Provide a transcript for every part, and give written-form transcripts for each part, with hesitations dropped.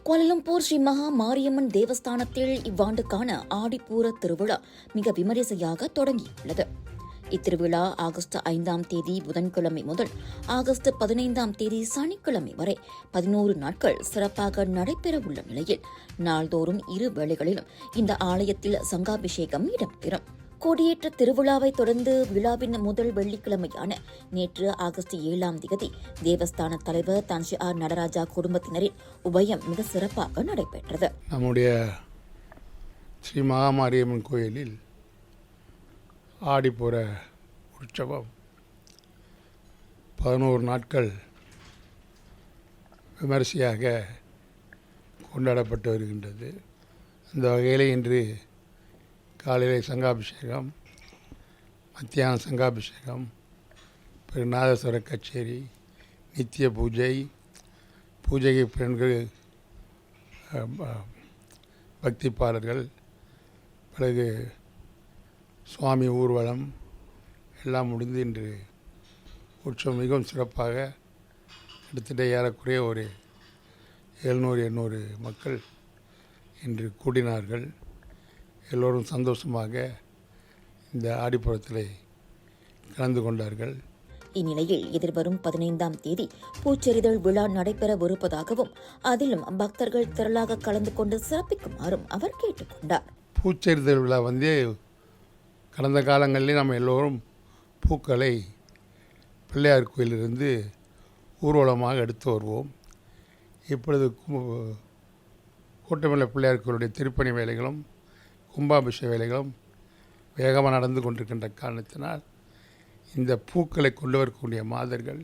Kuala Lumpur Sri மகா மாரியம்மன் தேவஸ்தானத்தில் இவ்வாண்டுக்கான ஆடிப்பூர திருவிழா மிக விமரிசையாக தொடங்கியுள்ளது. இத்திருவிழா ஆகஸ்ட் 5ஆம் தேதி புதன்கிழமை முதல் ஆகஸ்ட் 15ஆம் தேதி சனிக்கிழமை வரை 11 நாட்கள் சிறப்பாக நடைபெறவுள்ள நிலையில் நாள்தோறும் இரு வேளைகளிலும் இந்த ஆலயத்தில் சங்காபிஷேகம் இடம்பெறும். கொடியேற்ற திருவிழாவை தொடர்ந்து விழாவின் முதல் வெள்ளிக்கிழமையான நேற்று ஆகஸ்ட் 7ஆம் தேதி தேவஸ்தான தலைவர் தான்ஷி ஆர் நடராஜா குடும்பத்தினரின் உபயம் மிக சிறப்பாக நடைபெற்றது. நம்முடைய ஸ்ரீ மகாமாரியம்மன் கோயிலில் ஆடிப்புற உற்சவம் 11 நாட்கள் விமரிசையாக கொண்டாடப்பட்டு வருகின்றது. அந்த வகையில் இன்று காலையிலே சங்காபிஷேகம், மத்தியானம் சங்காபிஷேகம், பிறகு நாதஸ்வர கச்சேரி, நித்திய பூஜைக்கு பெண்கள் பக்தி பாடல்கள், பிறகு சுவாமி ஊர்வலம் எல்லாம் முடிந்து இன்று உற்சவம் மிகவும் சிறப்பாக கிட்டத்தட்ட ஏறக்குறைய ஒரு 700-800 மக்கள் இன்று கூடினார்கள். எல்லோரும் சந்தோஷமாக இந்த ஆடிப்புறத்திலே கலந்து கொண்டார்கள். இந்நிலையில் எதிர்வரும் 15ஆம் தேதி பூச்செறிதல் விழா நடைபெறவிருப்பதாகவும் அதிலும் பக்தர்கள் திரளாக கலந்து கொண்டு சிறப்பிக்குமாறும் அவர் கேட்டுக் கொண்டார். பூச்செறிதல் விழா கடந்த காலங்களிலே நம்ம எல்லோரும் பூக்களை பிள்ளையார் கோயிலிருந்து ஊர்வலமாக எடுத்து வருவோம். இப்பொழுது கூட்டமல்ல பிள்ளையார் கோயிலுடைய திருப்பணி வேலைகளும் கும்பாபிஷேக வேலைகளும் வேகமாக நடந்து கொண்டிருக்கின்ற காரணத்தினால் இந்த பூக்களை கொண்டு வரக்கூடிய மாதர்கள்,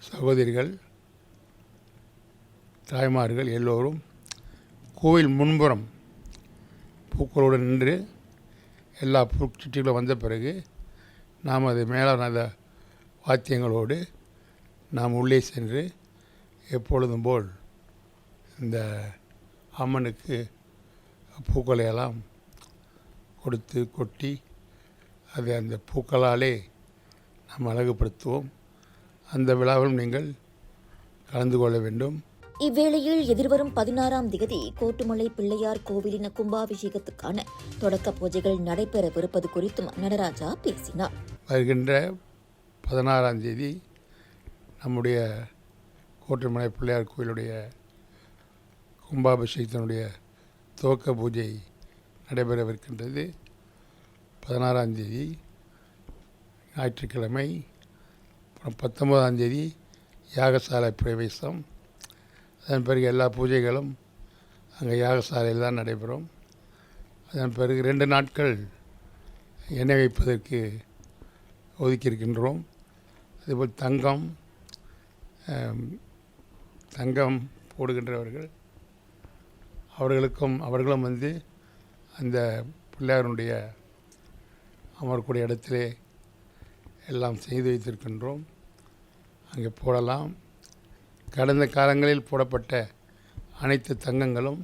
சகோதரிகள், தாய்மார்கள் எல்லோரும் கோவில் முன்புறம் பூக்களோடு நின்று எல்லா பூச்சிட்டிகளும் வந்த பிறகு நாம் அது மேலான வாத்தியங்களோடு நாம் உள்ளே சென்று எப்பொழுதும் போல் இந்த அம்மனுக்கு பூக்களையெல்லாம் கொடுத்து கொட்டி அதை அந்த பூக்களாலே நாம் அழகுபடுத்துவோம். அந்த விழாவில் நீங்கள் கலந்து கொள்ள வேண்டும். இவ்வேளையில் எதிர்வரும் 16ஆம் தேதி கோட்டுமலை பிள்ளையார் கோவிலின் கும்பாபிஷேகத்துக்கான தொடக்க பூஜைகள் நடைபெறவிருப்பது குறித்தும் நடராஜா பேசினார். வருகின்ற 16ஆம் தேதி நம்முடைய கோட்டுமலை பிள்ளையார் கோயிலுடைய கும்பாபிஷேகத்தினுடைய துவக்க பூஜை நடைபெறவிருக்கின்றது. 16ஆம் தேதி ஞாயிற்றுக்கிழமை, அப்புறம் 19ஆம் தேதி யாகசாலை பிரவேசம். அதன் பிறகு எல்லா பூஜைகளும் அங்கே யாகசாலையில் தான் நடைபெறும். அதன் பிறகு 2 நாட்கள் எண்ணெய் வைப்பதற்கு ஒதுக்கியிருக்கின்றோம். அதேபோல் தங்கம் போடுகின்றவர்கள் அவர்களும் அந்த பிள்ளையாருடைய அமரக்கூடிய இடத்திலே எல்லாம் செய்து வைத்திருக்கின்றோம். அங்கே போடலாம். கடந்த காலங்களில் போடப்பட்ட அனைத்து தங்கங்களும்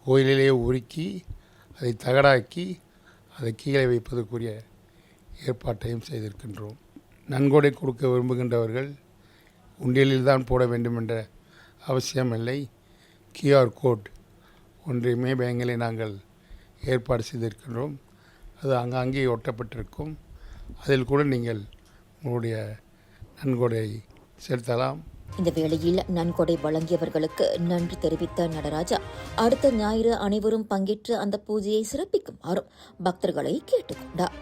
கோயிலிலே உருக்கி அதை தகடாக்கி அதை கீழே வைப்பதற்குரிய ஏற்பாட்டையும் செய்திருக்கின்றோம். நன்கொடை கொடுக்க விரும்புகின்றவர்கள் உண்டியலில் தான் போட வேண்டும் என்ற அவசியமில்லை. QR கோட் ஒன்றையுமே பேங்கிலே நாங்கள் ஏற்பாடு செய்திருக்கின்றோம். அது அங்கே ஒட்டப்பட்டிருக்கும். அதில் கூட நீங்கள் உங்களுடைய நன்கொடை செலுத்தலாம். இந்த வேளையில் நன்கொடை வழங்கியவர்களுக்கு நன்றி தெரிவித்த நடராஜா அடுத்த ஞாயிறு அனைவரும் பங்கேற்று அந்த பூஜையை சிறப்பிக்குமாறும் பக்தர்களை கேட்டுக்கொண்டார்.